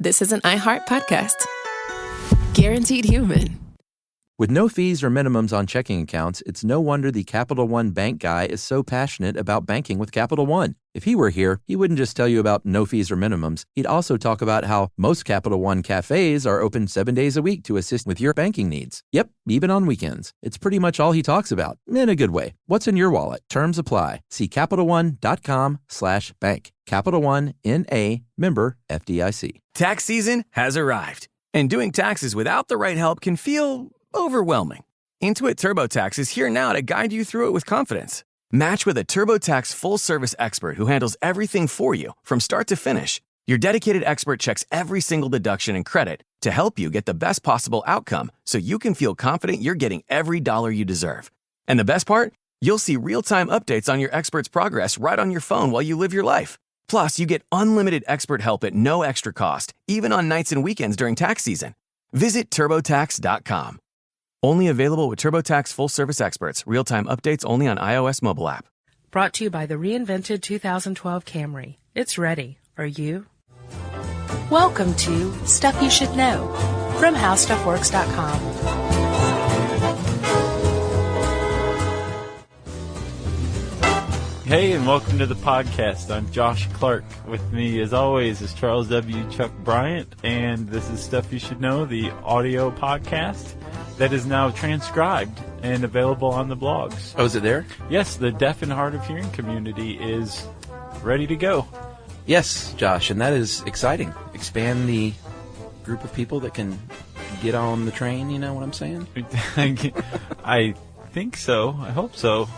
this is an iHeart podcast. Guaranteed human. With no fees or minimums on checking accounts, it's no wonder the Capital One bank guy is so passionate about banking with Capital One. If he were here, he wouldn't just tell you about no fees or minimums. He'd also talk about how most Capital One cafes are open 7 days a week to assist with your banking needs. Yep, even on weekends. It's pretty much all he talks about, in a good way. What's in your wallet? Terms apply. See CapitalOne.com/bank. Capital One, N.A., member FDIC. Tax season has arrived, and doing taxes without the right help can feel overwhelming. Intuit TurboTax is here now to guide you through it with confidence. Match with a TurboTax full-service expert who handles everything for you from start to finish. Your dedicated expert checks every single deduction and credit to help you get the best possible outcome so you can feel confident you're getting every dollar you deserve. And the best part? You'll see real-time updates on your expert's progress right on your phone while you live your life. Plus, you get unlimited expert help at no extra cost, even on nights and weekends during tax season. Visit TurboTax.com. Only available with TurboTax full-service experts. Real-time updates only on iOS mobile app. Brought to you by the reinvented 2012 Camry. It's ready. Are you? Welcome to Stuff You Should Know from HowStuffWorks.com. Hey, and welcome to the podcast. I'm Josh Clark. With me, as always, is Charles W. Chuck Bryant, and this is Stuff You Should Know, the audio podcast that is now transcribed and available on the blogs. Oh, is it there? Yes, the deaf and hard of hearing community is ready to go. Yes, Josh, and that is exciting. Expand the group of people that can get on the train, you know what I'm saying? I think so. I hope so.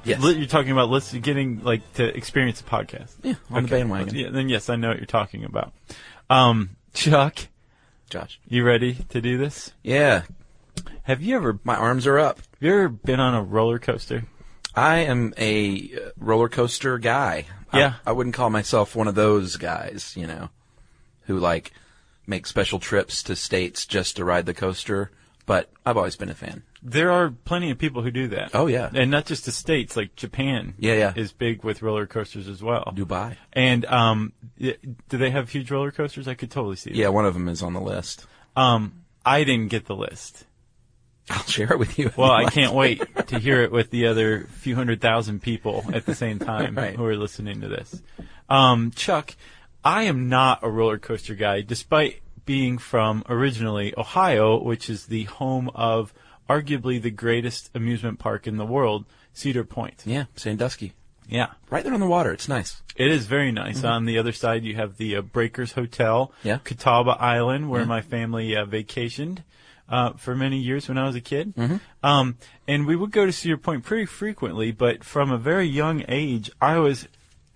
Yes. You're talking about getting to experience the podcast. Yeah, on the bandwagon. Yeah, then yes, I know what you're talking about. Chuck. Josh. You ready to do this? Yeah. Have you ever... My arms are up. Have you ever been on a roller coaster? I am a roller coaster guy. Yeah. I wouldn't call myself one of those guys, you know, who make special trips to states just to ride the coaster, but I've always been a fan. There are plenty of people who do that. Oh, yeah. And not just the States, like Japan is big with roller coasters as well. Dubai. And do they have huge roller coasters? I could totally see that. Yeah, one of them is on the list. I didn't get the list. I'll share it with you. Well, I can't wait to hear it with the other few 100,000 people at the same time who are listening to this. Chuck, I am not a roller coaster guy, despite being from originally Ohio, which is the home of arguably the greatest amusement park in the world, Cedar Point. Yeah, Sandusky. Yeah. Right there on the water. It's nice. It is very nice. Mm-hmm. On the other side, you have the Breakers Hotel, Catawba Island, where my family vacationed for many years when I was a kid. Mm-hmm. And we would go to Cedar Point pretty frequently, but from a very young age, I was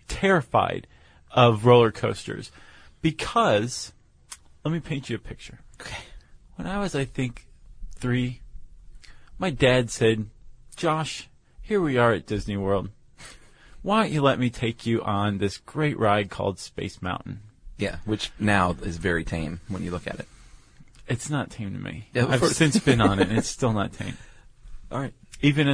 terrified of roller coasters because, let me paint you a picture. Okay. When I was, I think, 3, my dad said, Josh, here we are at Disney World. Why don't you let me take you on this great ride called Space Mountain? Yeah, which now is very tame when you look at it. It's not tame to me. Yeah, I've since been on it, and it's still not tame. All right. Even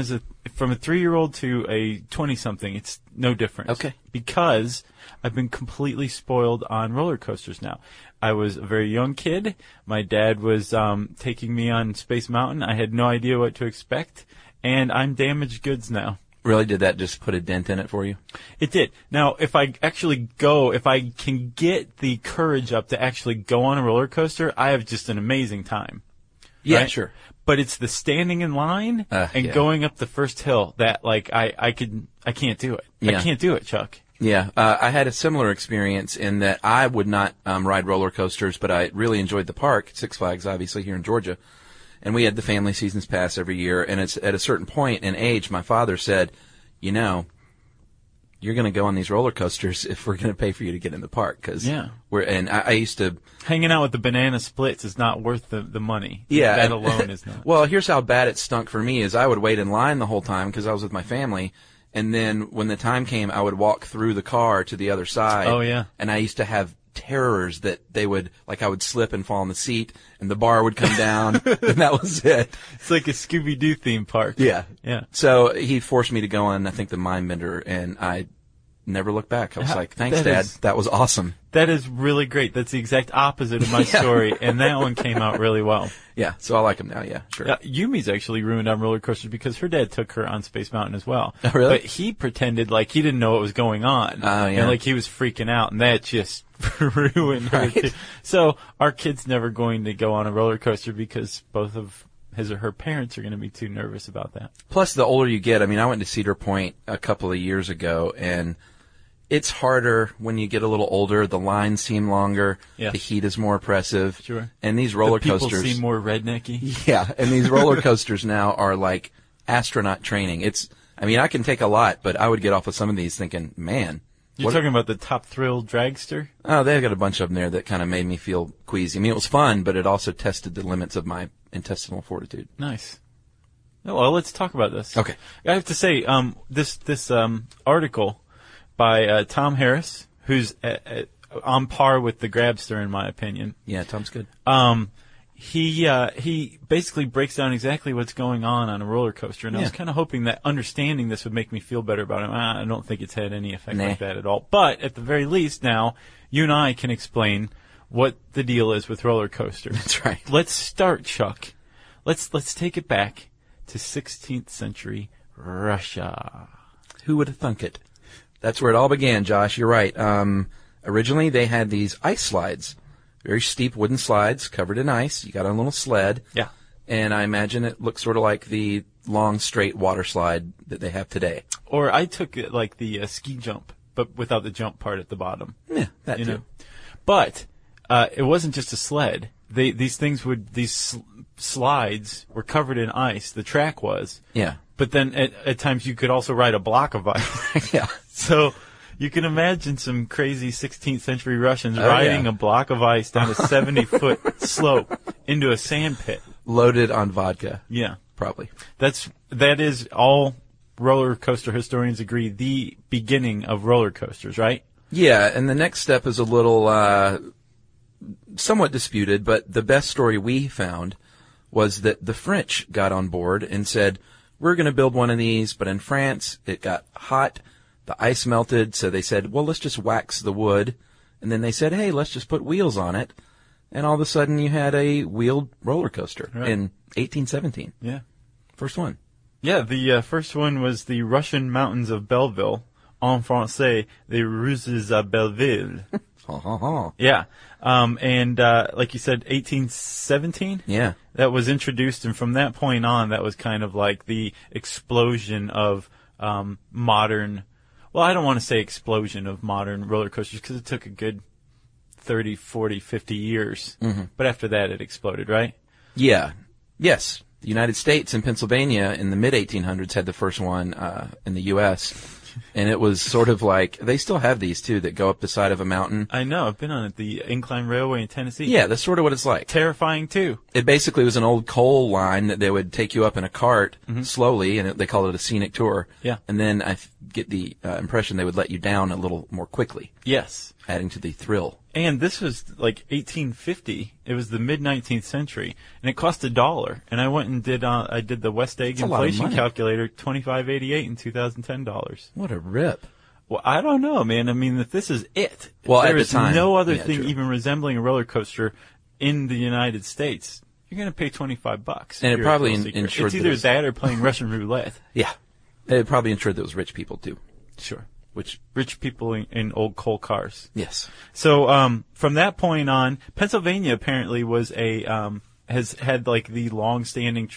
from a 3-year-old to a 20-something, it's no difference. Okay. Because I've been completely spoiled on roller coasters now. I was a very young kid. My dad was taking me on Space Mountain. I had no idea what to expect, and I'm damaged goods now. Really? Did that just put a dent in it for you? It did. Now, if I can get the courage up to actually go on a roller coaster, I have just an amazing time. Yeah, right? Sure. But it's the standing in line and going up the first hill that I can't do it. Yeah. I can't do it, Chuck. Yeah, I had a similar experience in that I would not ride roller coasters, but I really enjoyed the park, Six Flags, obviously, here in Georgia. And we had the family seasons pass every year, and it's at a certain point in age, my father said, you know, you're going to go on these roller coasters if we're going to pay for you to get in the park. Cause I used to... Hanging out with the banana splits is not worth the money. Yeah. That alone is not. Well, here's how bad it stunk for me is I would wait in line the whole time because I was with my family. And then when the time came, I would walk through the car to the other side. Oh, yeah. And I used to have terrors that I would slip and fall on the seat and the bar would come down and that was it. It's like a Scooby-Doo theme park. Yeah. Yeah. So he forced me to go on, I think, the Mind Bender, and I never looked back. I was like, thanks, Dad. That was awesome. That is really great. That's the exact opposite of my story, and that one came out really well. Yeah, so I like them now, yeah, sure. Yumi's actually ruined on roller coasters because her dad took her on Space Mountain as well. Oh, really? But he pretended like he didn't know what was going on. Oh, yeah. And like he was freaking out, and that just ruined her. Right. So our kid's never going to go on a roller coaster because both of his or her parents are going to be too nervous about that. Plus, the older you get, I mean, I went to Cedar Point a couple of years ago, and it's harder when you get a little older. The lines seem longer. Yeah. The heat is more oppressive. Sure. And these roller coasters. People seem more rednecky. Yeah, and these roller coasters now are like astronaut training. I mean, I can take a lot, but I would get off of some of these thinking, man. You're talking about the Top Thrill Dragster? Oh, they've got a bunch of them there that kind of made me feel queasy. I mean, it was fun, but it also tested the limits of my intestinal fortitude. Nice. Well, let's talk about this. Okay. I have to say, this article by Tom Harris, who's on par with the Grabster in my opinion. Yeah, Tom's good. He basically breaks down exactly what's going on a roller coaster, and I was kind of hoping that understanding this would make me feel better about it. I don't think it's had any effect like that at all. But at the very least, now you and I can explain what the deal is with roller coasters. That's right. Let's start, Chuck. Let's take it back to 16th century Russia. Who would have thunk it? That's where it all began, Josh. You're right. Originally, they had these ice slides, very steep wooden slides covered in ice. You got on a little sled. Yeah. And I imagine it looks sort of like the long, straight water slide that they have today. Or I took it like the ski jump, but without the jump part at the bottom. Yeah, that too. Know? But it wasn't just a sled. These slides were covered in ice. The track was. Yeah. But then at times you could also ride a block of ice. Yeah. So you can imagine some crazy 16th century Russians riding a block of ice down a 70-foot slope into a sand pit. Loaded on vodka. Yeah. Probably. That is all roller coaster historians agree the beginning of roller coasters, right? Yeah, and the next step is a little somewhat disputed, but the best story we found was that the French got on board and said, we're going to build one of these, but in France it got hot, the ice melted, so they said, well, let's just wax the wood. And then they said, hey, let's just put wheels on it. And all of a sudden you had a wheeled roller coaster in 1817. Yeah. First one. Yeah, the first one was the Russian mountains of Belleville. En français, les Ruses à Belleville. Yeah. And like you said, 1817? Yeah. That was introduced, and from that point on, that was kind of like the explosion of modern, well, I don't want to say explosion of modern roller coasters because it took a good 30, 40, 50 years. Mm-hmm. But after that, it exploded, right? Yeah. Yes. The United States and Pennsylvania in the mid-1800s had the first one in the U.S., and it was sort of like, they still have these, too, that go up the side of a mountain. I know. I've been on it. The Incline Railway in Tennessee. Yeah, that's sort of what it's like. Terrifying, too. It basically was an old coal line that they would take you up in a cart slowly, and they called it a scenic tour. Yeah. And then I get the impression they would let you down a little more quickly. Yes. Adding to the thrill. And this was like 1850. It was the mid-19th century, and it cost $1. And I went and did the West Egg inflation calculator, $25.88 in 2010 dollars. What a rip! Well, I don't know, man. I mean, if this is it, well, there at is the time, no other thing even resembling a roller coaster in the United States. You're going to pay $25, and it probably ensured it's either that or playing Russian roulette. Yeah, it probably ensured that it was rich people too. Sure. Which rich people in old coal cars. Yes. So from that point on, Pennsylvania apparently was has had like the long-standing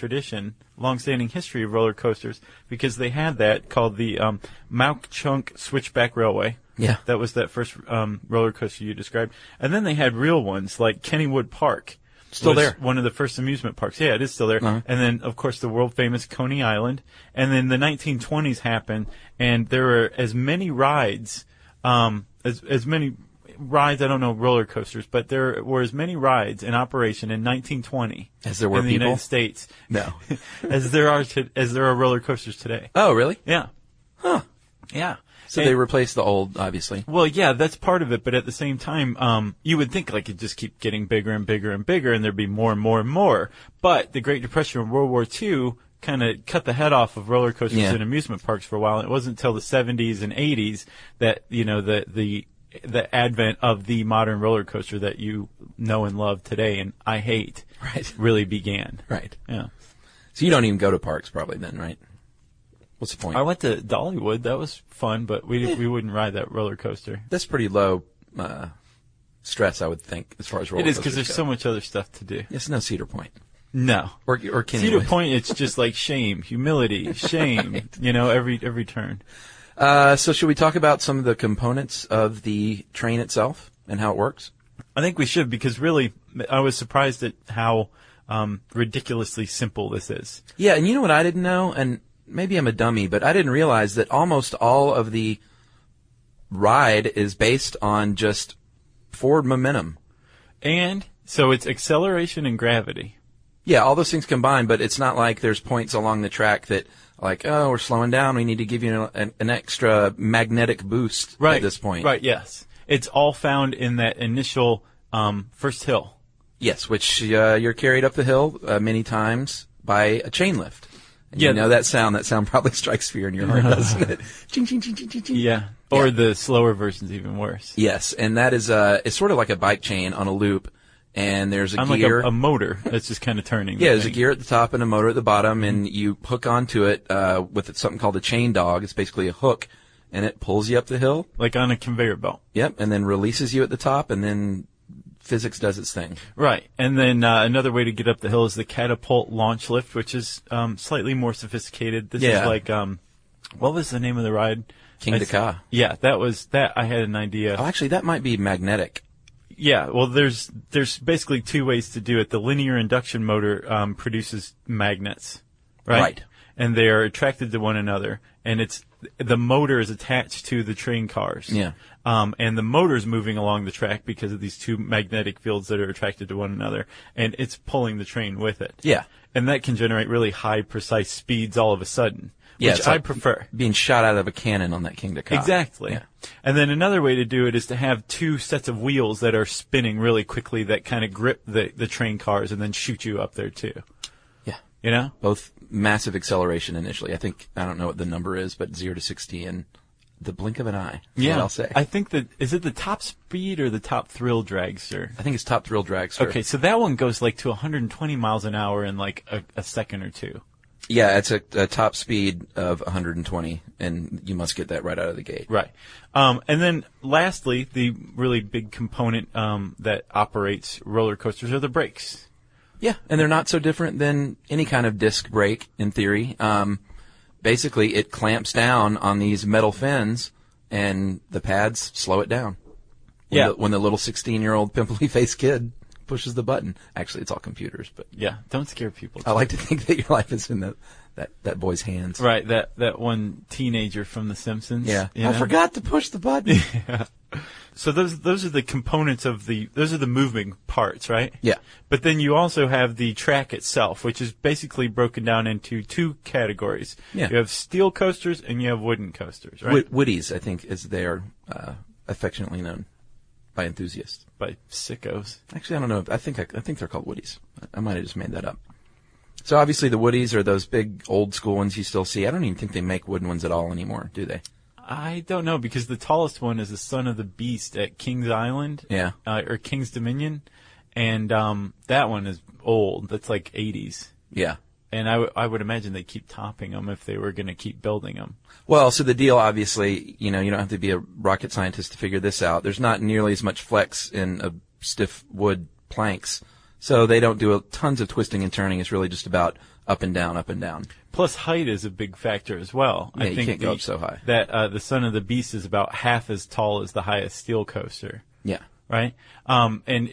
history of roller coasters because they had that called the Mauch-Chunk Switchback Railway. Yeah. That was that first roller coaster you described, and then they had real ones like Kennywood Park. Still there. One of the first amusement parks. Yeah, it is still there. Uh-huh. And then, of course, the world-famous Coney Island. And then the 1920s happened, and there were as many rides, as many rides, I don't know, roller coasters, but there were as many rides in operation in 1920 as there were in the United States. No. as there are roller coasters today. Oh, really? Yeah. Huh. Yeah. So they replaced the old, obviously. Well, yeah, that's part of it. But at the same time, you would think like it'd just keep getting bigger and bigger and bigger, and there'd be more and more and more. But the Great Depression and World War II kind of cut the head off of roller coasters and amusement parks for a while. And it wasn't until the 70s and 80s that, the advent of the modern roller coaster that you know and love today and I hate really began. Right. Yeah. So you don't even go to parks probably then, right? What's the point? I went to Dollywood. That was fun, but we wouldn't ride that roller coaster. That's pretty low stress, I would think, as far as roller coasters It is because there's so much other stuff to do. Yes, no Cedar Point. No. Or Kennywood. Cedar Point, it's just like shame, humility, shame, right. Every turn. So should we talk about some of the components of the train itself and how it works? I think we should, because really, I was surprised at how ridiculously simple this is. Yeah, and you know what I didn't know? And maybe I'm a dummy, but I didn't realize that almost all of the ride is based on just forward momentum. And so it's acceleration and gravity. Yeah, all those things combined, but it's not like there's points along the track that, like, oh, we're slowing down, we need to give you an extra magnetic boost at this point. Right, yes. It's all found in that initial first hill. Yes, which you're carried up the hill many times by a chain lift. And you know that sound. That sound probably strikes fear in your heart, doesn't it? Ching, ching, ching, ching, ching, ching. Yeah. Or the slower version's even worse. Yes, and that is it's sort of like a bike chain on a loop, and there's a gear. Like a motor that's just kind of turning. Yeah, there's a gear at the top and a motor at the bottom, and you hook onto it with something called a chain dog. It's basically a hook, and it pulls you up the hill. Like on a conveyor belt. Yep, and then releases you at the top, and then physics does its thing. Right, and then another way to get up the hill is the catapult launch lift, which is slightly more sophisticated. This is like, what was the name of the ride? King Ka. Yeah, that I had an idea. Oh, actually, that might be magnetic. Yeah, well, there's basically two ways to do it. The linear induction motor produces magnets, right? And they are attracted to one another, and the motor is attached to the train cars. Yeah. And the motor's moving along the track because of these two magnetic fields that are attracted to one another, and it's pulling the train with it. Yeah. And that can generate really high, precise speeds all of a sudden, which I prefer. Being shot out of a cannon on that King Ka. Exactly. Yeah. And then another way to do it is to have two sets of wheels that are spinning really quickly that kind of grip the train cars and then shoot you up there too. Yeah. Both massive acceleration initially. I don't know what the number is, but 0 to 60 in the blink of an eye. That's what I'll say. I think is it the top speed or the top thrill dragster? I think it's top thrill dragster. Okay, so that one goes like to 120 miles an hour in like a second or two. Yeah, it's a top speed of 120, and you must get that right out of the gate. Right. And then lastly, the really big component that operates roller coasters are the brakes. Yeah, and they're not so different than any kind of disc brake in theory. Basically, it clamps down on these metal fins, and the pads slow it down. When the little 16-year-old pimply-faced kid pushes the button. Actually, it's all computers, but yeah, don't scare people. I like to think that your life is in that boy's hands. Right, that one teenager from The Simpsons. Yeah, I forgot to push the button. Yeah. So those are the components those are the moving parts, right? Yeah. But then you also have the track itself, which is basically broken down into two categories. Yeah. You have steel coasters and you have wooden coasters, right? Woodies, I think, as they are affectionately known by enthusiasts. By sickos. Actually, I don't know. I think they're called Woodies. I might have just made that up. So obviously the Woodies are those big old school ones you still see. I don't even think they make wooden ones at all anymore, do they? I don't know, because the tallest one is the Son of the Beast at King's Island. Yeah. Or King's Dominion. And that one is old. That's like 80s. Yeah. And I would imagine they keep topping them if they were going to keep building them. Well, so the deal, obviously, you don't have to be a rocket scientist to figure this out. There's not nearly as much flex in a stiff wood planks. So they don't do tons of twisting and turning. It's really just about up and down, up and down. Plus, height is a big factor as well. Yeah, I think you can't go up so high. That the Son of the Beast is about half as tall as the highest steel coaster. Yeah. Right? And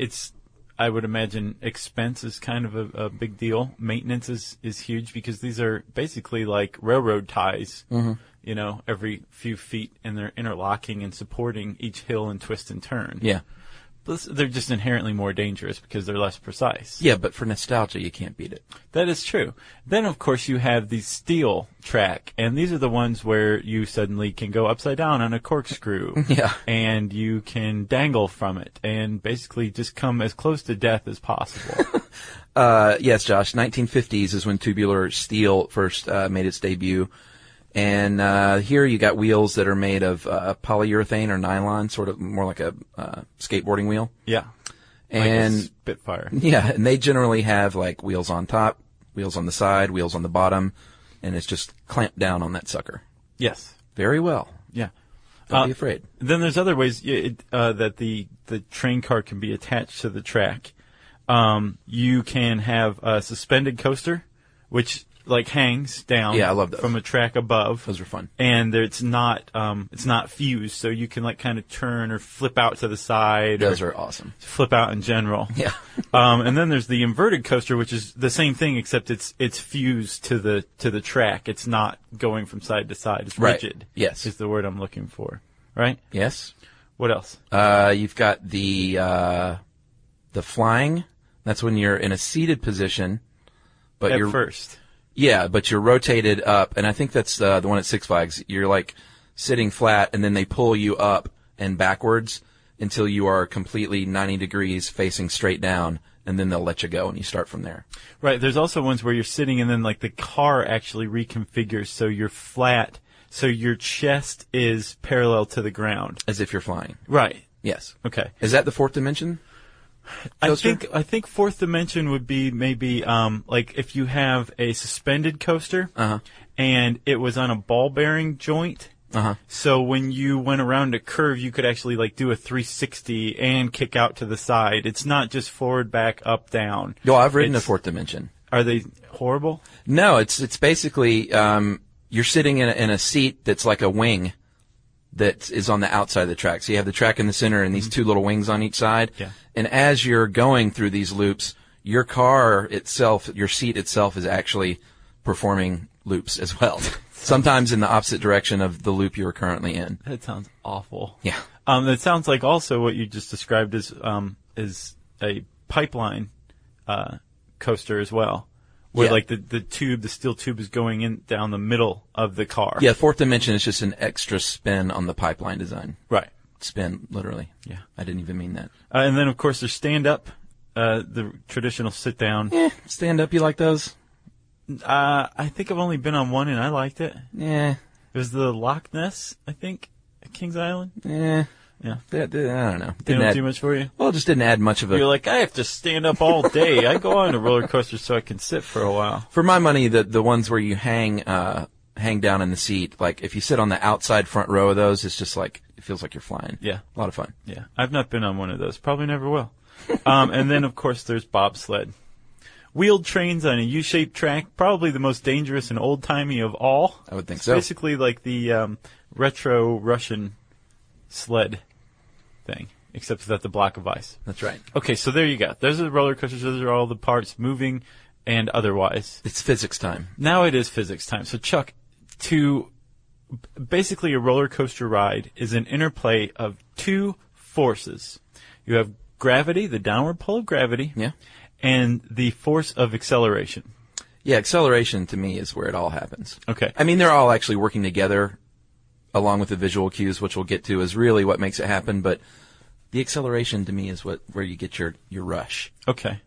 I would imagine expense is kind of a big deal. Maintenance is huge because these are basically like railroad ties, every few feet, and they're interlocking and supporting each hill and twist and turn. Yeah. Plus, they're just inherently more dangerous because they're less precise. Yeah, but for nostalgia, you can't beat it. That is true. Then, of course, you have the steel track, and these are the ones where you suddenly can go upside down on a corkscrew. Yeah. And you can dangle from it and basically just come as close to death as possible. Yes, Josh. 1950s is when tubular steel first made its debut. And here you got wheels that are made of polyurethane or nylon, sort of more like a skateboarding wheel. Yeah. And like a Spitfire. Yeah, and they generally have like wheels on top, wheels on the side, wheels on the bottom, and it's just clamped down on that sucker. Yes. Very well. Yeah. Don't be afraid. Then there's other ways that the train car can be attached to the track. You can have a suspended coaster, which like hangs down. Yeah, I love those. From a track above. Those are fun. And it's not fused, so you can like kind of turn or flip out to the side. Those are awesome. Flip out in general. Yeah. And then there's the inverted coaster, which is the same thing except it's fused to the track. It's not going from side to side. It's rigid. Yes. Is the word I'm looking for. Right? Yes. What else? You've got the flying. That's when you're in a seated position, but At you're first. Yeah, but you're rotated up, and I think that's the one at Six Flags. You're like sitting flat, and then they pull you up and backwards until you are completely 90 degrees facing straight down, and then they'll let you go, and you start from there. Right. There's also ones where you're sitting, and then like the car actually reconfigures so you're flat, so your chest is parallel to the ground. As if you're flying. Right. Yes. Okay. Is that the fourth dimension? Coaster? I think fourth dimension would be maybe like if you have a suspended coaster and it was on a ball bearing joint. So when you went around a curve, you could actually like do a 360 and kick out to the side. It's not just forward, back, up, down. No, I've ridden a fourth dimension. Are they horrible? No, it's basically you're sitting in a seat that's like a wing that is on the outside of the track. So you have the track in the center and these two little wings on each side. Yeah. And as you're going through these loops, your car itself, your seat itself is actually performing loops as well. Sometimes in the opposite direction of the loop you're currently in. That sounds awful. Yeah. That sounds like also what you just described is a pipeline coaster as well. Where like the steel tube is going in down the middle of the car. Yeah, fourth dimension is just an extra spin on the pipeline design. Right. Spin, literally. Yeah. I didn't even mean that. And then, of course, there's stand-up, the traditional sit-down. Stand up, you like those? I think I've only been on one, and I liked it. Yeah. It was the Loch Ness, I think, at Kings Island. Yeah. Yeah. I don't know. Didn't do much for you? Well, it just didn't add much of a... You're like, I have to stand up all day. I go on a roller coaster so I can sit for a while. For my money, the ones where you hang down in the seat, like if you sit on the outside front row of those, it's just like, it feels like you're flying. Yeah. A lot of fun. Yeah. I've not been on one of those. Probably never will. And then, of course, there's bobsled. Wheeled trains on a U-shaped track, probably the most dangerous and old-timey of all. I would think it's so. Basically like the retro Russian sled thing, except without the block of ice. That's right. Okay, so there you go. Those are the roller coasters. Those are all the parts, moving and otherwise. It's physics time. Now it is physics time. So, Chuck, basically a roller coaster ride is an interplay of two forces. You have gravity, the downward pull of gravity, Yeah. and the force of acceleration. Yeah, acceleration to me is where it all happens. Okay. I mean, they're all actually working together along with the visual cues, which we'll get to, is really what makes it happen. But the acceleration to me is where you get your rush. Okay.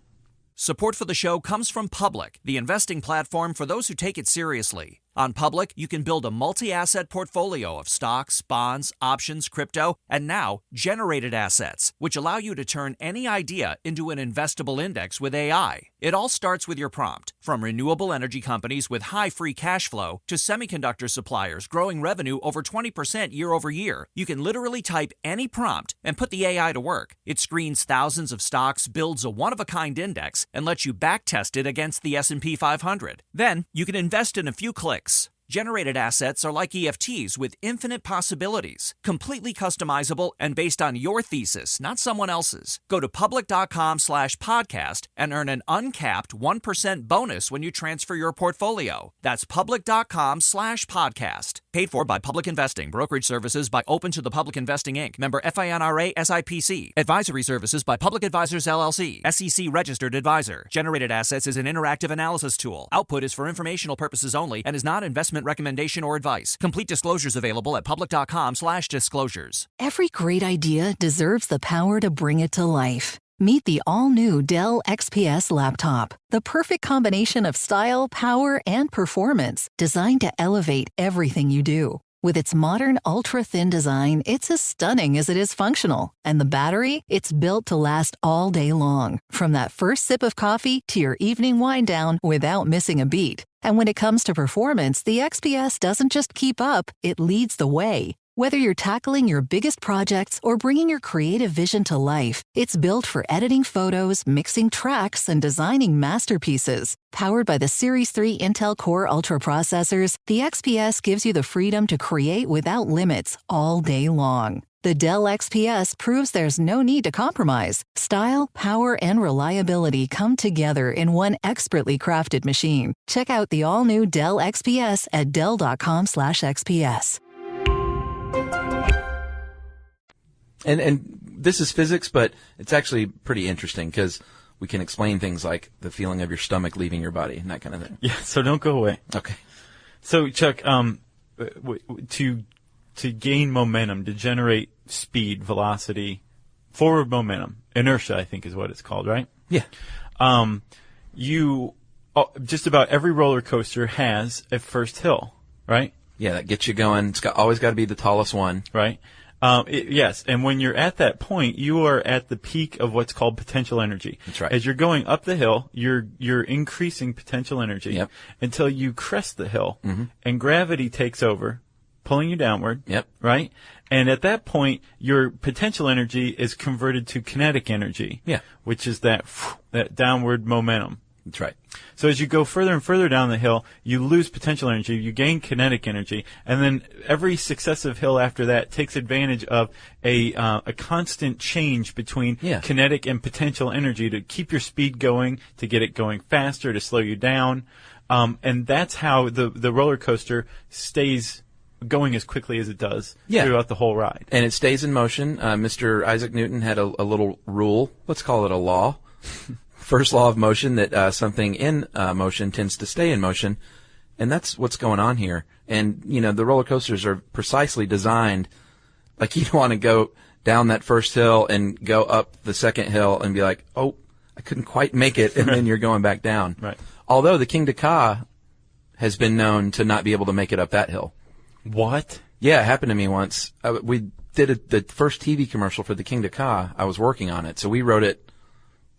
Support for the show comes from Public, the investing platform for those who take it seriously. On Public, you can build a multi-asset portfolio of stocks, bonds, options, crypto, and now generated assets, which allow you to turn any idea into an investable index with AI. It all starts with your prompt. From renewable energy companies with high free cash flow to semiconductor suppliers growing revenue over 20% year over year, you can literally type any prompt and put the AI to work. It screens thousands of stocks, builds a one-of-a-kind index, and lets you backtest it against the S&P 500. Then, you can invest in a few clicks. Generated assets are like EFTs with infinite possibilities, completely customizable and based on your thesis, not someone else's. Go to public.com/podcast and earn an uncapped 1% bonus when you transfer your portfolio. That's public.com/podcast. Paid for by Public Investing. Brokerage services by Open to the Public Investing, Inc. Member FINRA SIPC. Advisory services by Public Advisors LLC. SEC registered advisor. Generated assets is an interactive analysis tool. Output is for informational purposes only and is not investment recommendation or advice. Complete disclosures available at public.com/disclosures. Every great idea deserves the power to bring it to life. Meet the all-new Dell XPS laptop, the perfect combination of style, power, and performance, designed to elevate everything you do. With its modern ultra-thin design, it's as stunning as it is functional. And the battery? It's built to last all day long, from that first sip of coffee to your evening wind down without missing a beat. And when it comes to performance, the XPS doesn't just keep up, it leads the way. Whether you're tackling your biggest projects or bringing your creative vision to life, it's built for editing photos, mixing tracks, and designing masterpieces. Powered by the Series 3 Intel Core Ultra processors, the XPS gives you the freedom to create without limits all day long. The Dell XPS proves there's no need to compromise. Style, power, and reliability come together in one expertly crafted machine. Check out the all-new Dell XPS at dell.com/XPS. And this is physics, but it's actually pretty interesting because we can explain things like the feeling of your stomach leaving your body and that kind of thing. Yeah, so don't go away. Okay. So, Chuck, to gain momentum, to generate speed, velocity, forward momentum, inertia, I think is what it's called, right? Yeah. Just about every roller coaster has a first hill, right? Yeah, that gets you going. It's always got to be the tallest one. Right. Yes, and when you're at that point, you are at the peak of what's called potential energy. That's right. As you're going up the hill, you're increasing potential energy until you crest the hill, and gravity takes over, pulling you downward. Yep. Right? And at that point, your potential energy is converted to kinetic energy. Yeah. Which is that downward momentum. That's right. So as you go further and further down the hill, you lose potential energy, you gain kinetic energy, and then every successive hill after that takes advantage of a constant change between kinetic and potential energy to keep your speed going, to get it going faster, to slow you down. And that's how the roller coaster stays going as quickly as it does throughout the whole ride. And it stays in motion. Mr. Isaac Newton had a little rule. Let's call it a law. First law of motion, that something in motion tends to stay in motion, and that's what's going on here. And, the roller coasters are precisely designed, like you don't want to go down that first hill and go up the second hill and be like, oh, I couldn't quite make it, and then you're going back down. Right. Although the King Ka has been known to not be able to make it up that hill. What? Yeah, it happened to me once. We did the first TV commercial for the King Ka. I was working on it, so we wrote it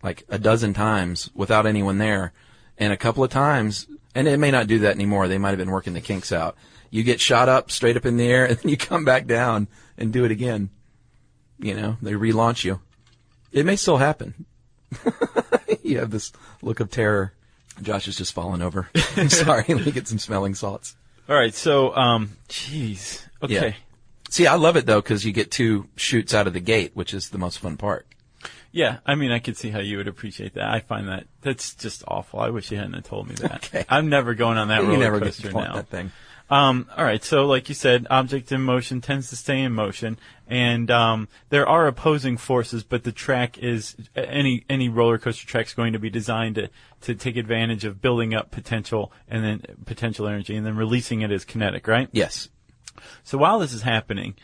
like a dozen times without anyone there. And a couple of times, and it may not do that anymore, they might have been working the kinks out. You get shot up, straight up in the air, and then you come back down and do it again. They relaunch you. It may still happen. You have this look of terror. Josh is just falling over. I'm sorry, let me get some smelling salts. All right, so, geez. Okay. Yeah. See, I love it, though, because you get 2 chutes out of the gate, which is the most fun part. Yeah, I mean, I could see how you would appreciate that. I find that's just awful. I wish you hadn't have told me that. Okay. I'm never going on that roller coaster now. That thing. All right, so like you said, object in motion tends to stay in motion, and there are opposing forces, but the track is any roller coaster track is going to be designed to take advantage of building up potential and then potential energy, and then releasing it as kinetic, right? Yes. So while this is happening,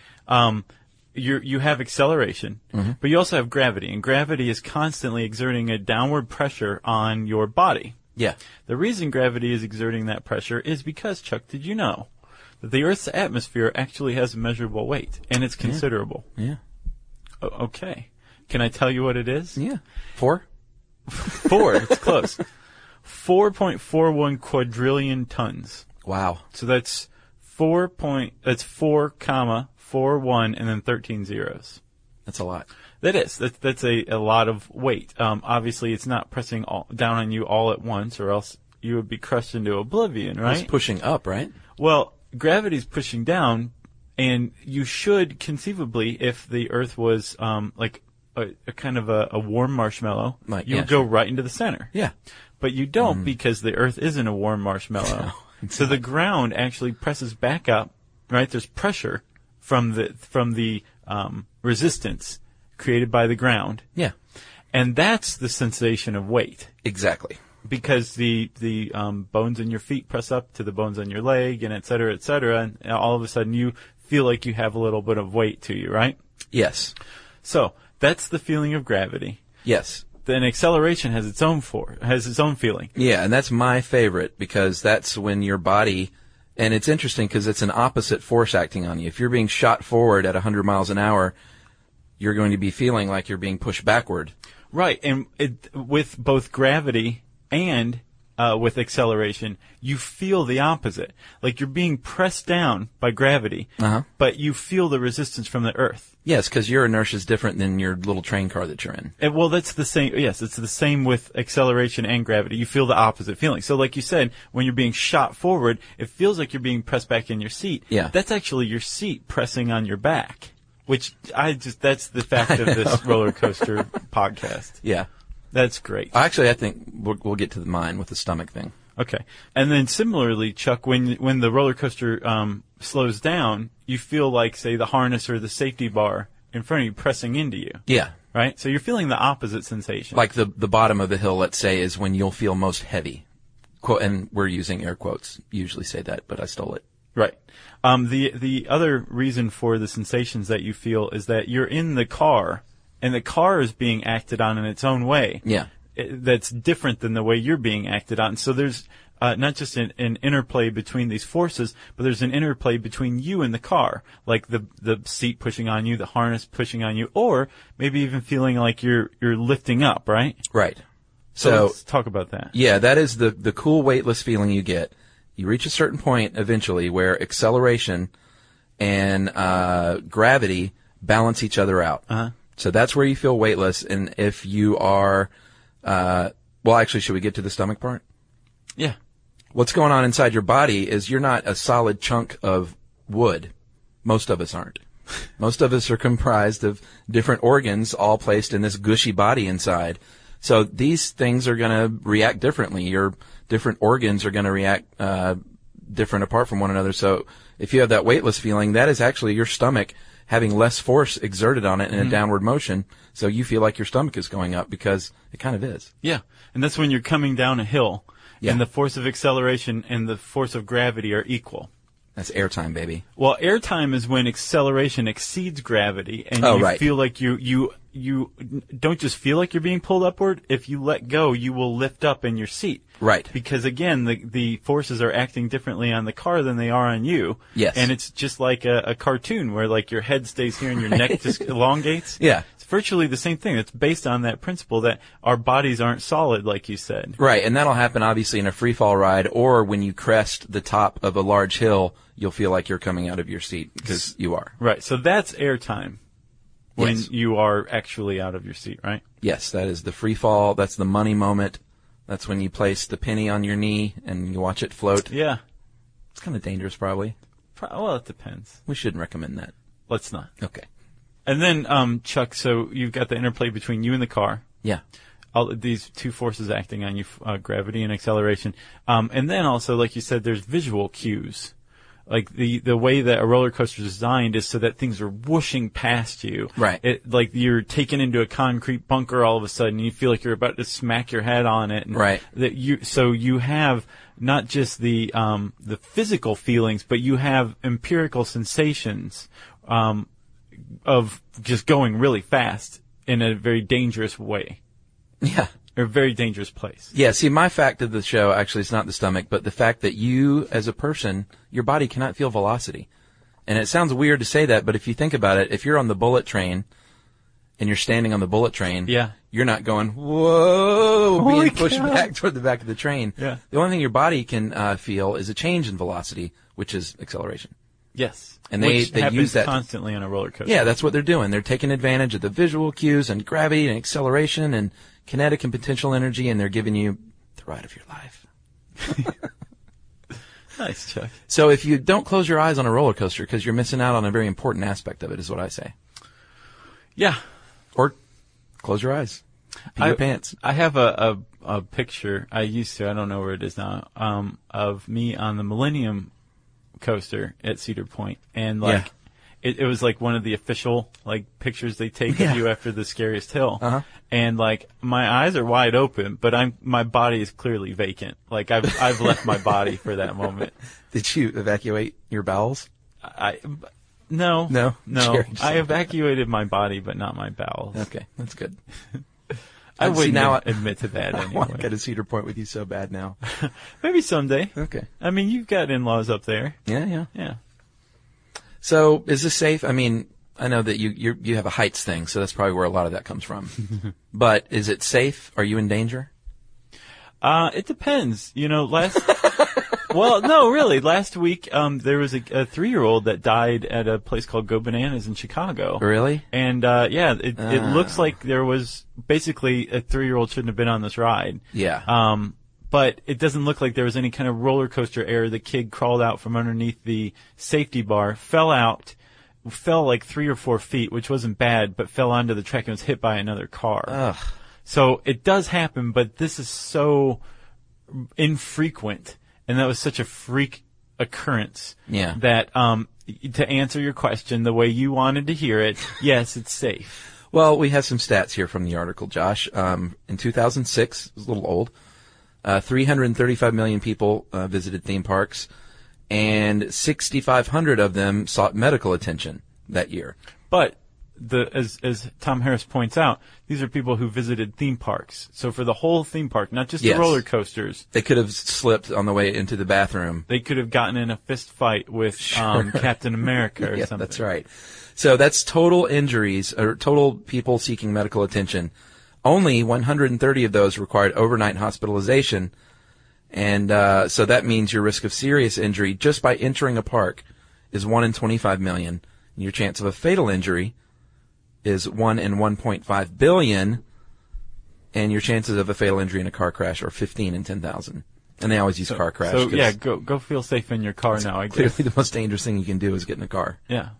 you have acceleration, but you also have gravity, and gravity is constantly exerting a downward pressure on your body. Yeah. The reason gravity is exerting that pressure is because, Chuck, did you know that the Earth's atmosphere actually has a measurable weight, and it's considerable? Yeah. Okay. Can I tell you what it is? Yeah. 4? 4. It's close. 4.41 quadrillion tons. Wow. So that's 4, 41, and then 13 zeros. That's a lot. That is. That's a lot of weight. Obviously, it's not pressing down on you all at once, or else you would be crushed into oblivion, right? It's pushing up, right? Well, gravity's pushing down, and you should conceivably, if the Earth was like a kind of a warm marshmallow, you would go right into the center. Yeah. But you don't because the Earth isn't a warm marshmallow. So the ground actually presses back up, right? There's pressure from the resistance created by the ground. Yeah. And that's the sensation of weight. Exactly. Because the bones in your feet press up to the bones on your leg, and et cetera, and all of a sudden you feel like you have a little bit of weight to you, right? Yes. So that's the feeling of gravity. Yes. Then acceleration has its own feeling. Yeah, and that's my favorite because that's when your body, and it's interesting because it's an opposite force acting on you. If you're being shot forward at 100 miles an hour, you're going to be feeling like you're being pushed backward. Right, and with both gravity and with acceleration, you feel the opposite. Like you're being pressed down by gravity, but you feel the resistance from the earth. Yes, because your inertia is different than your little train car that you're in. And, well, that's the same. Yes, it's the same with acceleration and gravity. You feel the opposite feeling. So like you said, when you're being shot forward, it feels like you're being pressed back in your seat. Yeah. That's actually your seat pressing on your back, which that's the fact of this roller coaster podcast. Yeah. That's great. Actually, I think we'll get to mine with the stomach thing. Okay. And then similarly, Chuck, when the roller coaster slows down, you feel like, say, the harness or the safety bar in front of you pressing into you. Yeah. Right? So you're feeling the opposite sensation. Like the bottom of the hill, let's say, is when you'll feel most heavy. Quote, and we're using air quotes. Usually say that, but I stole it. Right. The other reason for the sensations that you feel is that you're in the car, and the car is being acted on in its own way. Yeah. That's different than the way you're being acted on. So there's not just an interplay between these forces, but there's an interplay between you and the car, like the seat pushing on you, the harness pushing on you, or maybe even feeling like you're lifting up, right? Right. So let's talk about that. Yeah, that is the cool weightless feeling you get. You reach a certain point eventually where acceleration and gravity balance each other out. Uh-huh. So that's where you feel weightless. And if you are, well, actually, should we get to the stomach part? Yeah. What's going on inside your body is you're not a solid chunk of wood. Most of us aren't. Most of us are comprised of different organs all placed in this gushy body inside. So these things are going to react differently. Your different organs are going to react different apart from one another. So if you have that weightless feeling, that is actually your stomach having less force exerted on it in a downward motion, so you feel like your stomach is going up because it kind of is. Yeah, and that's when you're coming down a hill, and the force of acceleration and the force of gravity are equal. That's airtime, baby. Well, airtime is when acceleration exceeds gravity, and you feel like you don't just feel like you're being pulled upward. If you let go, you will lift up in your seat. Right. Because, again, the forces are acting differently on the car than they are on you. Yes. And it's just like a cartoon where, like, your head stays here and your neck just elongates. Yeah. It's virtually the same thing. It's based on that principle that our bodies aren't solid, like you said. Right, and that'll happen, obviously, in a free-fall ride, or when you crest the top of a large hill, you'll feel like you're coming out of your seat, because you are. Right, so that's airtime. When you are actually out of your seat, right? Yes, that is the free fall. That's the money moment. That's when you place the penny on your knee and you watch it float. Yeah. It's kind of dangerous, probably. Well, it depends. We shouldn't recommend that. Let's not. Okay. And then, Chuck, so you've got the interplay between you and the car. Yeah. All these two forces acting on you, gravity and acceleration. And then also, like you said, there's visual cues. Like the way that a roller coaster is designed is so that things are whooshing past you. Right. Like you're taken into a concrete bunker all of a sudden. And you feel like you're about to smack your head on it. And right. So you have not just the physical feelings, but you have empirical sensations of just going really fast in a very dangerous way. Yeah. A very dangerous place. Yeah, see, my fact of the show, actually, it's not the stomach, but the fact that you, as a person, your body cannot feel velocity. And it sounds weird to say that, but if you think about it, if you're on the bullet train, and you're standing on the bullet train, you're not going, whoa, being pushed back toward the back of the train. Yeah. The only thing your body can feel is a change in velocity, which is acceleration. Yes. And they use that constantly on a roller coaster. Yeah, that's what they're doing. They're taking advantage of the visual cues and gravity and acceleration and kinetic and potential energy, and they're giving you the ride of your life. Nice, Chuck. So if you don't close your eyes on a roller coaster because you're missing out on a very important aspect of it, is what I say. Yeah. Or close your eyes. Pee your pants. I have a picture, I used to, I don't know where it is now, of me on the Millennium coaster at Cedar Point. And like, it was like one of the official like pictures they take of you after the scariest hill. Uh-huh. And like my eyes are wide open, but my body is clearly vacant. Like I've left my body for that moment. Did you evacuate your bowels? No. Sure, I evacuated my body, but not my bowels. Okay, that's good. I wouldn't now admit to that anyway. I want to get a Cedar Point with you so bad now. Maybe someday. Okay. I mean, you've got in-laws up there. Yeah. Yeah. So, is this safe? I mean, I know that you have a heights thing, so that's probably where a lot of that comes from. But is it safe? Are you in danger? It depends. Well, no, really. Last week, there was a 3-year-old that died at a place called Go Bananas in Chicago. Really? And, it looks like there was basically a 3-year-old shouldn't have been on this ride. Yeah. But it doesn't look like there was any kind of roller coaster error. The kid crawled out from underneath the safety bar, fell like 3 or 4 feet, which wasn't bad, but fell onto the track and was hit by another car. Ugh. So it does happen, but this is so infrequent. And that was such a freak occurrence that to answer your question the way you wanted to hear it, yes, it's safe. Well, we have some stats here from the article, Josh. In 2006, it was a little old, 335 million people visited theme parks, and 6,500 of them sought medical attention that year. But as Tom Harris points out, these are people who visited theme parks. So for the whole theme park, not just the roller coasters. They could have slipped on the way into the bathroom. They could have gotten in a fist fight with Captain America or something. That's right. So that's total injuries, or total people seeking medical attention. Only 130 of those required overnight hospitalization. And so that means your risk of serious injury just by entering a park is 1 in 25 million. And your chance of a fatal injury is 1 in 1.5 billion, and your chances of a fatal injury in a car crash are 15 in 10,000. And they always use car crash. So go feel safe in your car now, I guess. Clearly the most dangerous thing you can do is get in a car. Yeah.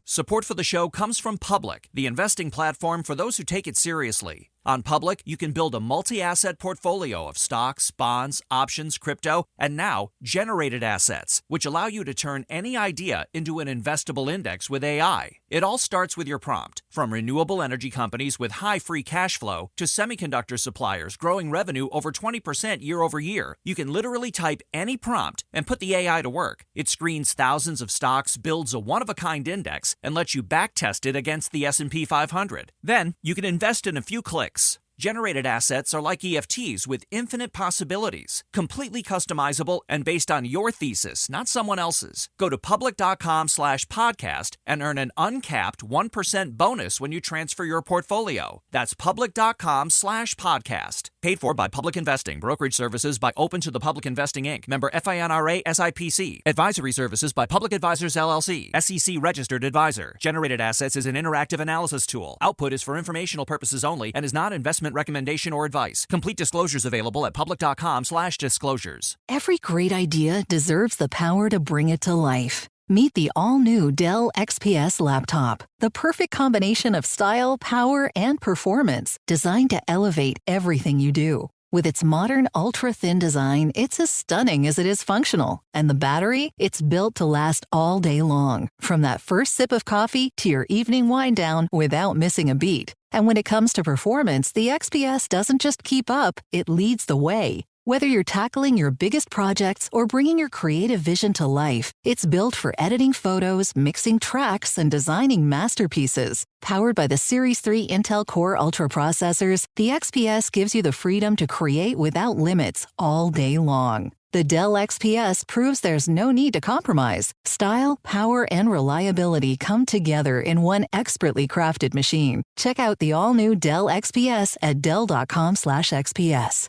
Support for the show comes from Public, the investing platform for those who take it seriously. On Public, you can build a multi-asset portfolio of stocks, bonds, options, crypto, and now generated assets, which allow you to turn any idea into an investable index with AI. It all starts with your prompt. From renewable energy companies with high free cash flow to semiconductor suppliers growing revenue over 20% year over year, you can literally type any prompt and put the AI to work. It screens thousands of stocks, builds a one-of-a-kind index, and lets you backtest it against the S&P 500. Then, you can invest in a few clicks. Generated assets are like EFTs with infinite possibilities, completely customizable and based on your thesis, not someone else's. Go to public.com/podcast and earn an uncapped 1% bonus when you transfer your portfolio. That's public.com/podcast. Paid for by Public Investing. Brokerage services by Open to the Public Investing, Inc. Member FINRA SIPC. Advisory services by Public Advisors LLC. SEC registered advisor. Generated assets is an interactive analysis tool. Output is for informational purposes only and is not investment recommendation or advice. Complete disclosures available at public.com/disclosures. Every great idea deserves the power to bring it to life. Meet the all-new Dell XPS laptop, the perfect combination of style, power, and performance, designed to elevate everything you do. With its modern, ultra-thin design, it's as stunning as it is functional. And the battery? It's built to last all day long, from that first sip of coffee to your evening wind down without missing a beat. And when it comes to performance, the XPS doesn't just keep up, it leads the way. Whether you're tackling your biggest projects or bringing your creative vision to life, it's built for editing photos, mixing tracks, and designing masterpieces. Powered by the Series 3 Intel Core Ultra processors, the XPS gives you the freedom to create without limits all day long. The Dell XPS proves there's no need to compromise. Style, power, and reliability come together in one expertly crafted machine. Check out the all-new Dell XPS at dell.com/XPS.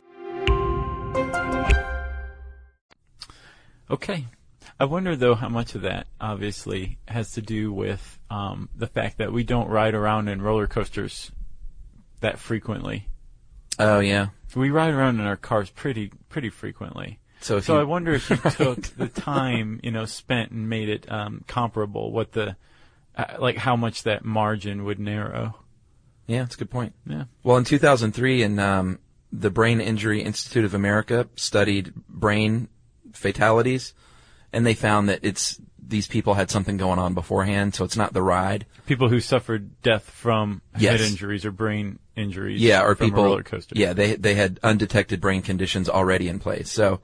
Okay. I wonder, though, how much of that obviously has to do with the fact that we don't ride around in roller coasters that frequently. Oh, yeah. We ride around in our cars pretty frequently. So I wonder if you took the time, spent and made it comparable, what the how much that margin would narrow. Yeah, that's a good point. Yeah. Well, in 2003, the Brain Injury Institute of America studied brain fatalities, and they found that these people had something going on beforehand, so it's not the ride. People who suffered death from head injuries or brain injuries or from people, a roller coaster. Yeah, they had undetected brain conditions already in place. So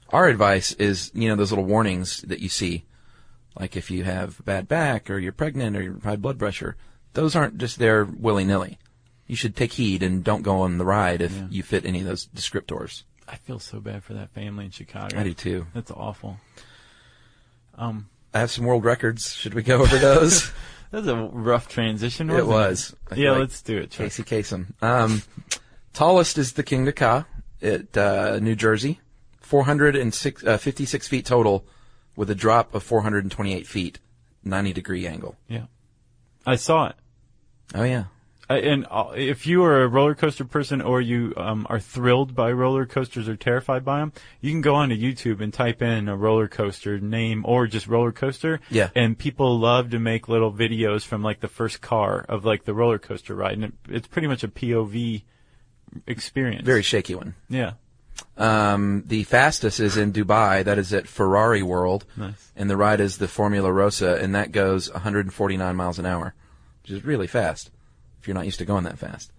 our advice is, those little warnings that you see, like if you have a bad back or you're pregnant or you're high blood pressure, those aren't just there willy-nilly. You should take heed and don't go on the ride if you fit any of those descriptors. I feel so bad for that family in Chicago. I do too. That's awful. I have some world records. Should we go over those? That was a rough transition, It was. Yeah, let's do it, Chuck. Casey Kasem. Tallest is the King of Ka at New Jersey. 456 feet total with a drop of 428 feet, 90-degree angle. Yeah. I saw it. Oh, yeah. And if you are a roller coaster person or you are thrilled by roller coasters or terrified by them, you can go onto YouTube and type in a roller coaster name or just roller coaster. Yeah. And people love to make little videos from like the first car of like the roller coaster ride. And it's pretty much a POV experience. Very shaky one. Yeah. The fastest is in Dubai. That is at Ferrari World. Nice. And the ride is the Formula Rossa, and that goes 149 miles an hour, which is really fast if you're not used to going that fast.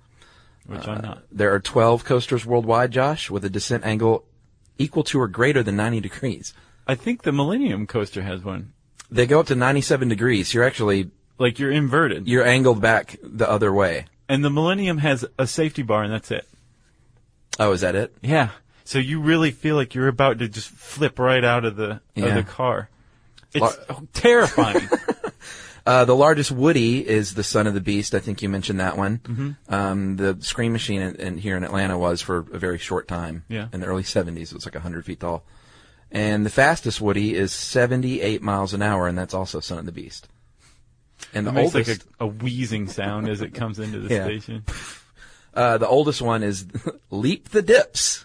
Which I'm not. There are 12 coasters worldwide, Josh, with a descent angle equal to or greater than 90 degrees. I think the Millennium Coaster has one. They go up to 97 degrees. You're actually... Like you're inverted. You're angled back the other way. And the Millennium has a safety bar, and that's it. Oh, is that it? Yeah. So you really feel like you're about to just flip right out of the car. It's terrifying. The largest Woody is the Son of the Beast. I think you mentioned that one. Mm-hmm. The Scream Machine here in Atlanta was for a very short time. Yeah. In the early 70s. It was like 100 feet tall. And the fastest Woody is 78 miles an hour, and that's also Son of the Beast. And it makes like a wheezing sound as it comes into the station. The oldest one is Leap the Dips.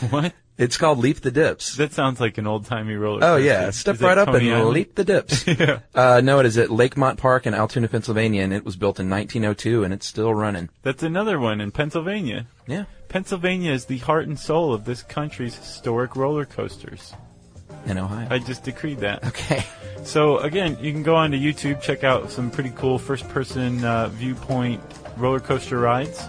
What? It's called Leap the Dips. That sounds like an old-timey roller coaster. Oh, yeah. Step right up and leap the dips. Yeah. No, it is at Lakemont Park in Altoona, Pennsylvania, and it was built in 1902, and it's still running. That's another one in Pennsylvania. Yeah. Pennsylvania is the heart and soul of this country's historic roller coasters. In Ohio. I just decreed that. Okay. So, again, you can go onto YouTube, check out some pretty cool first-person viewpoint roller coaster rides.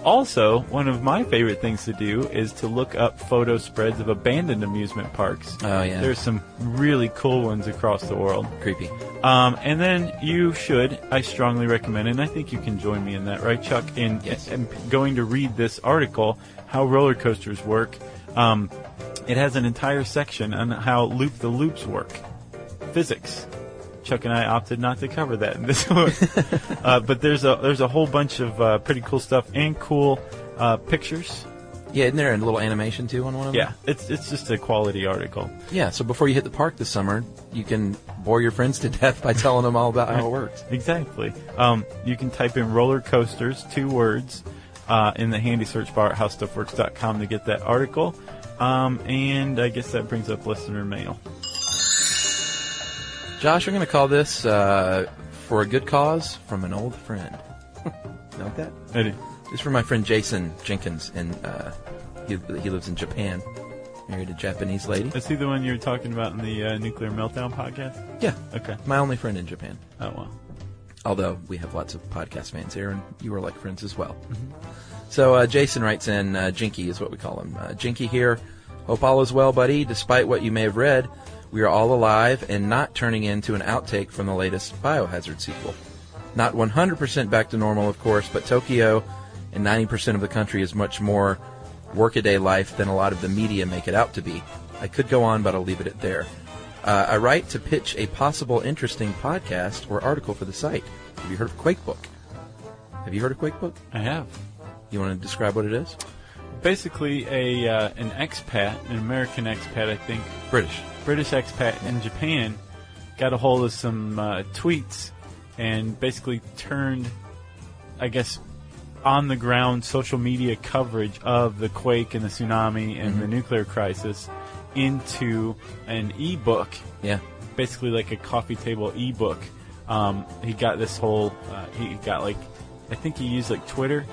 Also, one of my favorite things to do is to look up photo spreads of abandoned amusement parks. Oh, yeah. There's some really cool ones across the world. Creepy. And then you should, I strongly recommend, and I think you can join me in that, right, Chuck? In going to read this article, How Roller Coasters Work. It has an entire section on how loop-the-loops work. Physics. Chuck and I opted not to cover that in this one. But there's a whole bunch of pretty cool stuff and cool pictures. Yeah, isn't there a little animation, too, on one of them? Yeah, it's just a quality article. Yeah, so before you hit the park this summer, you can bore your friends to death by telling them all about how it works. Exactly. You can type in roller coasters, 2 words, in the handy search bar at howstuffworks.com to get that article. And I guess that brings up listener mail. Josh, we're going to call this For a Good Cause from an Old Friend. You like that? I do. It's from my friend Jason Jenkins, and he lives in Japan. Married a Japanese lady. Is he the one you were talking about in the Nuclear Meltdown podcast? Yeah. Okay. My only friend in Japan. Oh, wow. Although we have lots of podcast fans here, and you are like friends as well. Mm-hmm. So Jason writes in, Jinky is what we call him. Jinky here. Hope all is well, buddy. Despite what you may have read, we are all alive and not turning into an outtake from the latest Biohazard sequel. Not 100% back to normal, of course, but Tokyo and 90% of the country is much more workaday life than a lot of the media make it out to be. I could go on, but I'll leave it at there. I write to pitch a possible interesting podcast or article for the site. Have you heard of Quakebook? Have you heard of Quakebook? I have. You want to describe what it is? Basically, an expat, an American expat, I think. British expat in Japan got a hold of some tweets and basically turned, I guess, on-the-ground social media coverage of the quake and the tsunami and the nuclear crisis into an e-book. Yeah. Basically like a coffee table e-book. He got this whole, I think he used like Twitter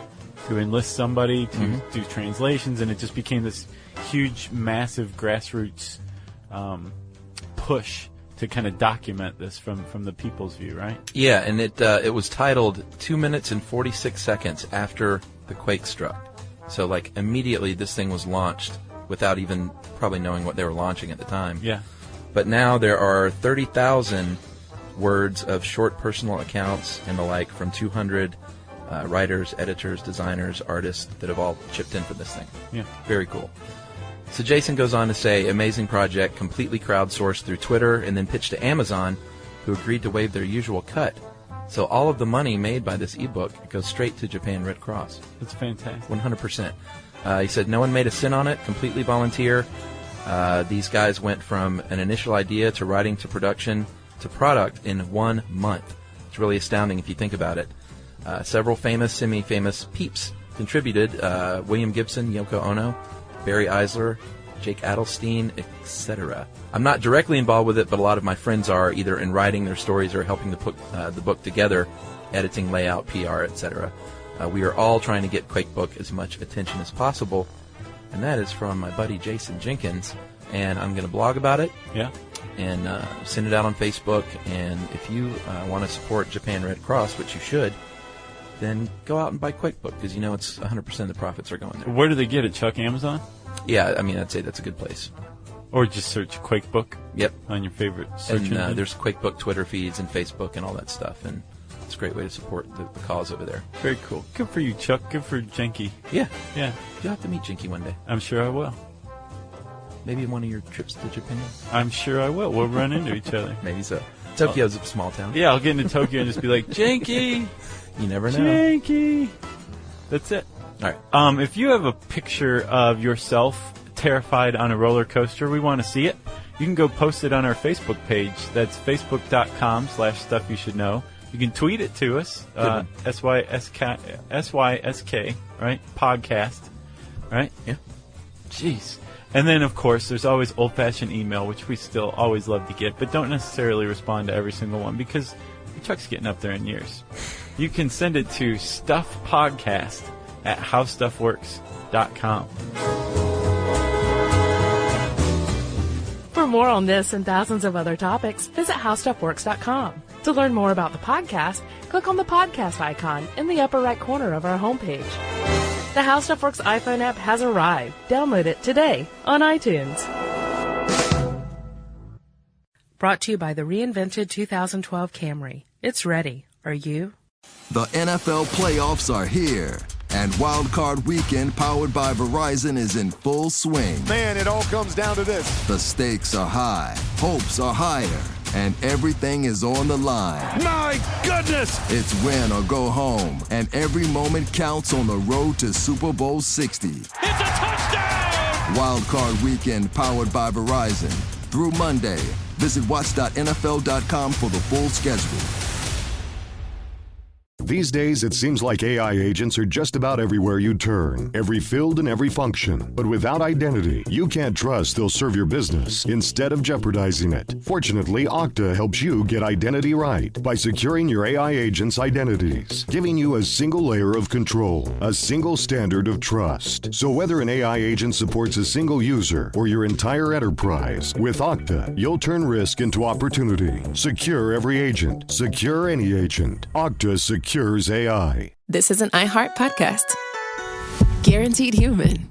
to enlist somebody to do translations, and it just became this huge, massive grassroots push to kind of document this from the people's view, right? Yeah, and it was titled 2 minutes and 46 seconds after the quake struck. So, like, immediately this thing was launched without even probably knowing what they were launching at the time. Yeah. But now there are 30,000 words of short personal accounts and the like from 200 writers, editors, designers, artists that have all chipped in for this thing. Yeah. Very cool. So Jason goes on to say, amazing project, completely crowdsourced through Twitter and then pitched to Amazon, who agreed to waive their usual cut. So all of the money made by this ebook goes straight to Japan Red Cross. That's fantastic. 100%. He said no one made a cent on it, completely volunteer. These guys went from an initial idea to writing to production to product in 1 month. It's really astounding if you think about it. Several famous, semi-famous peeps contributed. William Gibson, Yoko Ono, Barry Eisler, Jake Adelstein, etc. I'm not directly involved with it, but a lot of my friends are, either in writing their stories or helping to put the book together, editing, layout, PR, etc. We are all trying to get QuakeBook as much attention as possible, and that is from my buddy Jason Jenkins, and I'm going to blog about it. Yeah. And send it out on Facebook, and if you want to support Japan Red Cross, which you should, then go out and buy QuakeBook, because you know it's 100% of the profits are going there. Where do they get it, Chuck? Amazon? Yeah, I mean, I'd say that's a good place. Or just search QuakeBook. Yep. On your favorite search engine. And there's QuakeBook Twitter feeds and Facebook and all that stuff, and it's a great way to support the cause over there. Very cool. Good for you, Chuck. Good for Jenky. Yeah. Yeah. You'll have to meet Jinky one day. I'm sure I will. Maybe one of your trips to Japan? I'm sure I will. We'll run into each other. Maybe so. Tokyo's a small town. Yeah, I'll get into Tokyo and just be like, Janky! You never know. Janky! That's it. All right. If you have a picture of yourself terrified on a roller coaster, we want to see it. You can go post it on our Facebook page. That's facebook.com/stuffyoushouldknow. You can tweet it to us, SYSK, right? Podcast, right? Yeah. Jeez. And then, of course, there's always old-fashioned email, which we still always love to get, but don't necessarily respond to every single one because Chuck's getting up there in years. You can send it to stuffpodcast@howstuffworks.com. For more on this and thousands of other topics, visit howstuffworks.com. To learn more about the podcast, click on the podcast icon in the upper right corner of our homepage. The How Stuff Works iPhone app has arrived. Download it today on iTunes. Brought to you by the reinvented 2012 Camry. It's ready. Are you? The NFL playoffs are here, and Wild Card Weekend powered by Verizon is in full swing. Man, it all comes down to this. The stakes are high, hopes are higher, and everything is on the line. My goodness! It's win or go home, and every moment counts on the road to Super Bowl 60. It's a touchdown! Wild Card Weekend powered by Verizon. Through Monday. Visit watch.nfl.com for the full schedule. These days, it seems like AI agents are just about everywhere you turn, every field and every function. But without identity, you can't trust they'll serve your business instead of jeopardizing it. Fortunately, Okta helps you get identity right by securing your AI agents' identities, giving you a single layer of control, a single standard of trust. So whether an AI agent supports a single user or your entire enterprise, with Okta, you'll turn risk into opportunity. Secure every agent. Secure any agent. Okta secures AI. This is an iHeart podcast. Guaranteed human.